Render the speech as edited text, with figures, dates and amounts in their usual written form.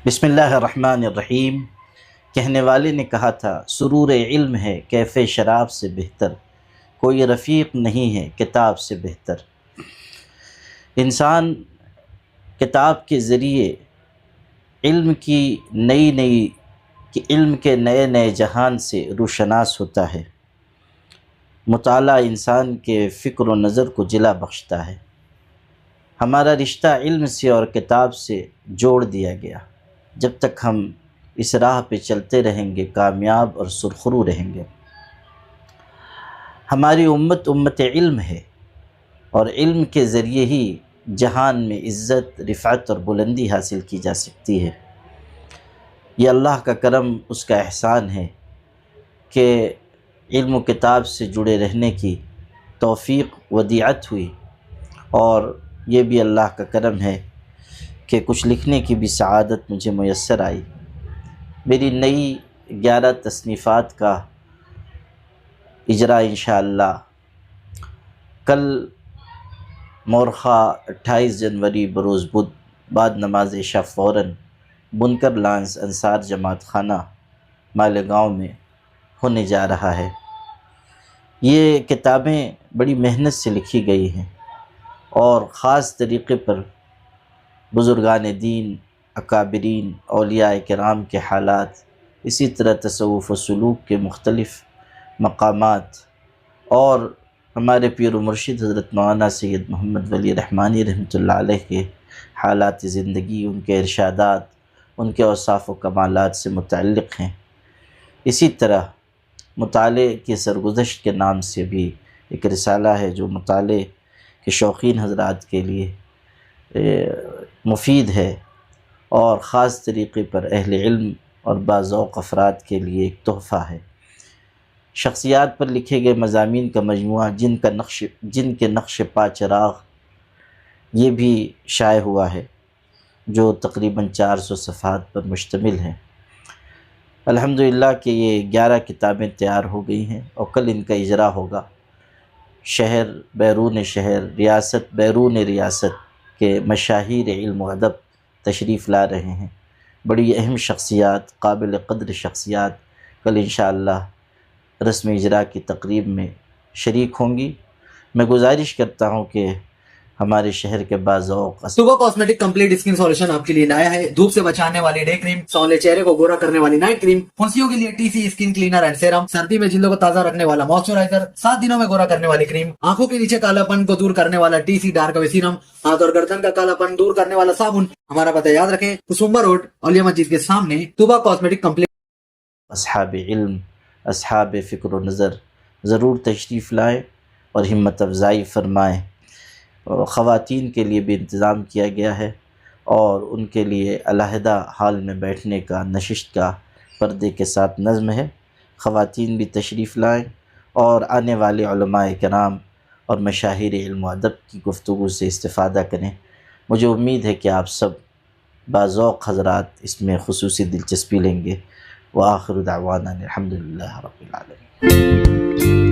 بسم اللہ الرحمن الرحیم۔ کہنے والے نے کہا تھا سرور علم ہے کیف شراب سے بہتر، کوئی رفیق نہیں ہے کتاب سے بہتر۔ انسان کتاب کے ذریعے علم کی علم کے نئے نئے جہان سے روشناس ہوتا ہے۔ مطالعہ انسان کے فکر و نظر کو جلا بخشتا ہے۔ ہمارا رشتہ علم سے اور کتاب سے جوڑ دیا گیا۔ جب تک ہم اس راہ پہ چلتے رہیں گے کامیاب اور سرخرو رہیں گے۔ ہماری امت علم ہے، اور علم کے ذریعے ہی جہان میں عزت، رفعت اور بلندی حاصل کی جا سکتی ہے۔ یہ اللہ کا کرم، اس کا احسان ہے کہ علم و کتاب سے جڑے رہنے کی توفیق ودیعت ہوئی، اور یہ بھی اللہ کا کرم ہے کہ کچھ لکھنے کی بھی سعادت مجھے میسر آئی۔ میری نئی 11 تصنیفات کا اجرا انشاءاللہ کل مورخہ 28 جنوری بروز بدھ بعد نماز عشاء فوراً بنکر لانس انصار جماعت خانہ مالیگاؤں میں ہونے جا رہا ہے۔ یہ کتابیں بڑی محنت سے لکھی گئی ہیں، اور خاص طریقے پر بزرگان دین، اکابرین، اولیاء کرام کے حالات، اسی طرح تصوف و سلوک کے مختلف مقامات، اور ہمارے پیر و مرشد حضرت مولانا سید محمد ولی رحمانی رحمۃ اللہ علیہ کے حالات زندگی، ان کے ارشادات، ان کے اوصاف و کمالات سے متعلق ہیں۔ اسی طرح مطالعے کی سرگزشت کے نام سے بھی ایک رسالہ ہے جو مطالعے کے شوقین حضرات کے لیے مفید ہے، اور خاص طریقے پر اہل علم اور باذوق افراد کے لیے ایک تحفہ ہے۔ شخصیات پر لکھے گئے مضامین کا مجموعہ جن کے نقش پا چراغ، یہ بھی شائع ہوا ہے، جو تقریباً 400 صفحات پر مشتمل ہے۔ الحمدللہ کہ یہ 11 کتابیں تیار ہو گئی ہیں، اور کل ان کا اجرا ہوگا۔ شہر بیرون شہر، ریاست بیرون ریاست کے مشاہیر علم و ادب تشریف لا رہے ہیں۔ بڑی اہم شخصیات، قابل قدر شخصیات کل انشاءاللہ رسم اجرا کی تقریب میں شریک ہوں گی۔ میں گزارش کرتا ہوں کہ ہمارے شہر کے باذوق صبح کاسمیٹک کمپلیٹ اسکن سولوشن آپ کے لیے لایا ہے دھوپ سے بچانے والی ڈے کریم، سونلے چہرے کو گورا کرنے والی نائٹ کریم، پھنسیوں کے لیے T C skin cleaner and serum, سردی میں جلدوں کو تازہ رکھنے والا موئسچرائزر، 7 دنوں میں گورا کرنے والی کریم، آنکھوں کے نیچے کالا پن کو دور کرنے والا ٹی سی ڈارک وے سیرم، ہاتھ اور گردن کا کالا پن دور کرنے والا صابن۔ ہمارا پتہ یاد رکھیں، کسمبا روڈ، اولیاء مسجد کے سامنے، صبح کاسمیٹک کمپلیٹ۔ اصحاب علم، اصحاب فکر و نظر ضرور تشریف لائیں اور ہمت افزائی فرمائیں۔ خواتین کے لیے بھی انتظام کیا گیا ہے، اور ان کے لیے علیحدہ ہال میں بیٹھنے کا، نشست کا پردے کے ساتھ نظم ہے۔ خواتین بھی تشریف لائیں اور آنے والے علماء کرام اور مشاہیر علم و ادب کی گفتگو سے استفادہ کریں۔ مجھے امید ہے کہ آپ سب باذوق حضرات اس میں خصوصی دلچسپی لیں گے۔ وآخر دعوانا الحمدللہ رب العالمین۔